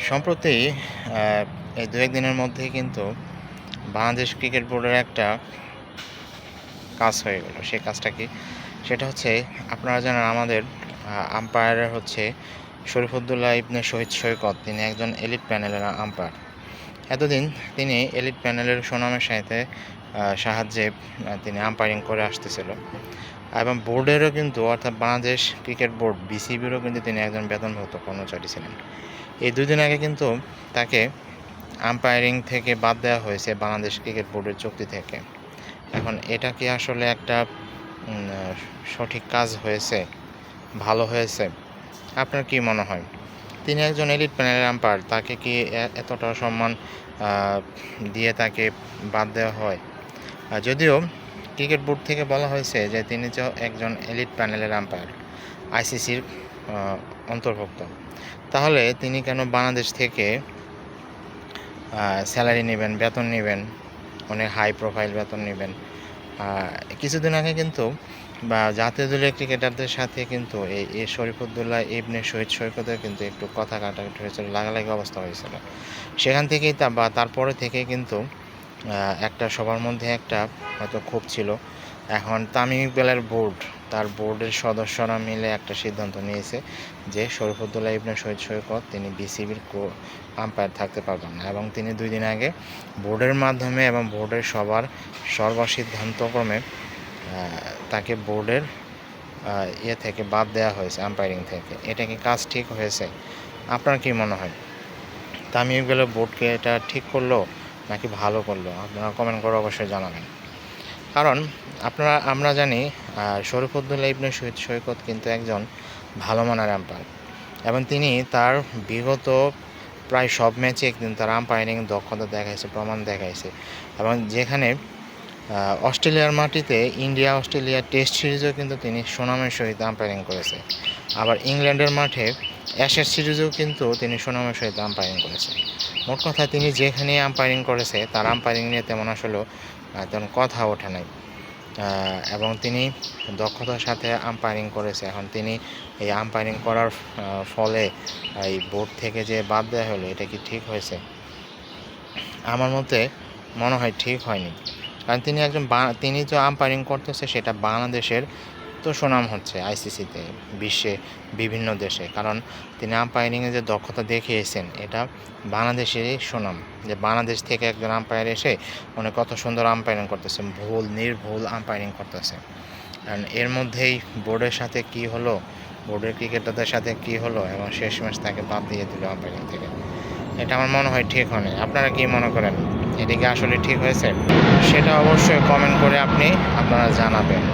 সম্প্রতি এই ২-১ দিনের মধ্যেই কিন্তু বাংলাদেশ ক্রিকেট বোর্ডের একটা কাজ হয়ে গেল। সেই কাজটা কি? সেটা হচ্ছে আপনারা জানেন আমাদের আম্পায়ার হচ্ছে শরীফুদ্দৌলা ইবনে শহীদ সৈকত। তিনি একজন এলিট প্যানেলের আম্পায়ার। এতদিন তিনি এলিট প্যানেলের সুনামের সাহায্যে তিনি আম্পায়ারিং করে আসতেছিল এবং বোর্ডেরও কিন্তু অর্থাৎ বাংলাদেশ ক্রিকেট বোর্ড বিসিবিরও কিন্তু তিনি একজন বেতনভুক্ত কর্মচারী ছিলেন। এই ২ দিন আগে কিন্তু তাকে আম্পায়ারিং থেকে বাদ দেওয়া হয়েছে বাংলাদেশ ক্রিকেট বোর্ডের চুক্তি থেকে। এখন এটা কি আসলে একটা সঠিক কাজ হয়েছে, ভালো হয়েছে? আপনার কি মনে হয়? তিনি একজন এলিট প্যানেলের আম্পায়ার, তাকে কি এতটা সম্মান দিয়ে তাকে বাদ দেওয়া হয়? যদিও ক্রিকেট বোর্ড থেকে বলা হয়েছে যে তিনি যে একজন এলিট প্যানেলের আম্পায়ার, আইসিসির অন্তর্ভুক্ত, তাহলে তিনি কেন বাংলাদেশ থেকে স্যালারি নেবেন, বেতন নেবেন, অনেক হাই প্রোফাইল বেতন নেবেন? কিছুদিন আগে কিন্তু জাতীয় দলীয় ক্রিকেটারদের সাথে কিন্তু এই শরীফুদ্দৌলা ইবনে শহীদ সৈকতের কিন্তু একটু কথা কাটাকাটি হয়েছিল, লাগালাগি অবস্থা হয়েছিল। সেখান থেকেই তারপরে থেকেই কিন্তু একটা সবার মধ্যে একটা হয়তো ক্ষোভ ছিল। এখন তামিম ইকবালের বোর্ড, তার বোর্ডের সদস্যরা মিলে একটা সিদ্ধান্ত নিয়েছে যে শরীফুদ্দৌলা ইবনে শহীদ সৈকত তিনি বিসিবির আম্পায়ার থাকতে পারবেন না, এবং তিনি ২ দিন আগে বোর্ডের মাধ্যমে এবং বোর্ডের সর্বসিদ্ধান্তক্রমে তাকে বোর্ডের থেকে বাদ দেওয়া হয়েছে, আম্পায়ারিং থেকে। এটা কি কাজ ঠিক হয়েছে? আপনার কি মনে হয়? তামিম ইকবালের বোর্ডকে এটা ঠিক করলো নাকি ভালো করলো? আপনারা কমেন্ট করে অবশ্যই জানাবেন। কারণ আমরা জানি শরীফুদ্দৌলা ইবনে শহীদ সৈকত কিন্তু একজন ভালো মানের আম্পায়ার, এবং তিনি তার বিগত প্রায় সব ম্যাচে কিন্তু তার আম্পায়ারিং দক্ষতা দেখাইছে, প্রমাণ দেখাইছে। এবং যেখানে অস্ট্রেলিয়ার মাটিতে ইন্ডিয়া অস্ট্রেলিয়া টেস্ট সিরিজেও কিন্তু তিনি সুনামের সহিত আম্পায়ারিং করেছে। আবার ইংল্যান্ডের মাঠে অ্যাশেজ সিরিজেও কিন্তু তিনি সুনামের সহিত আম্পায়ারিং করেছে। মোট কথা তিনি যেখানে আম্পায়ারিং করেছে তার আম্পায়ারিং নিয়ে তেমন কথা ওঠে নাই, এবং তিনি দক্ষতার সাথে আম্পায়ারিং করেছে। এখন তিনি এই আম্পায়ারিং করার ফলে এই বোর্ড থেকে যে বাদ দেওয়া হলো, এটা কি ঠিক হয়েছে? আমার মতে মনে হয় ঠিক হয়নি। কারণ তিনি যে আম্পায়ারিং করতেছে সেটা বাংলাদেশের তো সুনাম হচ্ছে আইসিসিতে, বিশ্বে বিভিন্ন দেশে। কারণ তিনি আম্পায়ারিংয়ে যে দক্ষতা দেখিয়েছেন এটা বাংলাদেশেরই সুনাম, যে বাংলাদেশ থেকে একজন আম্পায়ার এসে উনি কত সুন্দর আম্পায়ারিং করতেছে, নির্ভুল আম্পায়ারিং করতেছে। কারণ এর মধ্যেই বোর্ডের সাথে কি হলো, বোর্ডের ক্রিকেটারদের সাথে কি হলো, এবং শেষ ম্যাচ তাকে বাদ দিয়ে দিল আম্পায়ারিং থেকে। এটা আমার মনে হয় ঠিক হয়নি। আপনারা কি মনে করেন? এটা কি আসলে ঠিক হয়েছে? সেটা অবশ্যই কমেন্ট করে আপনারা জানাবেন।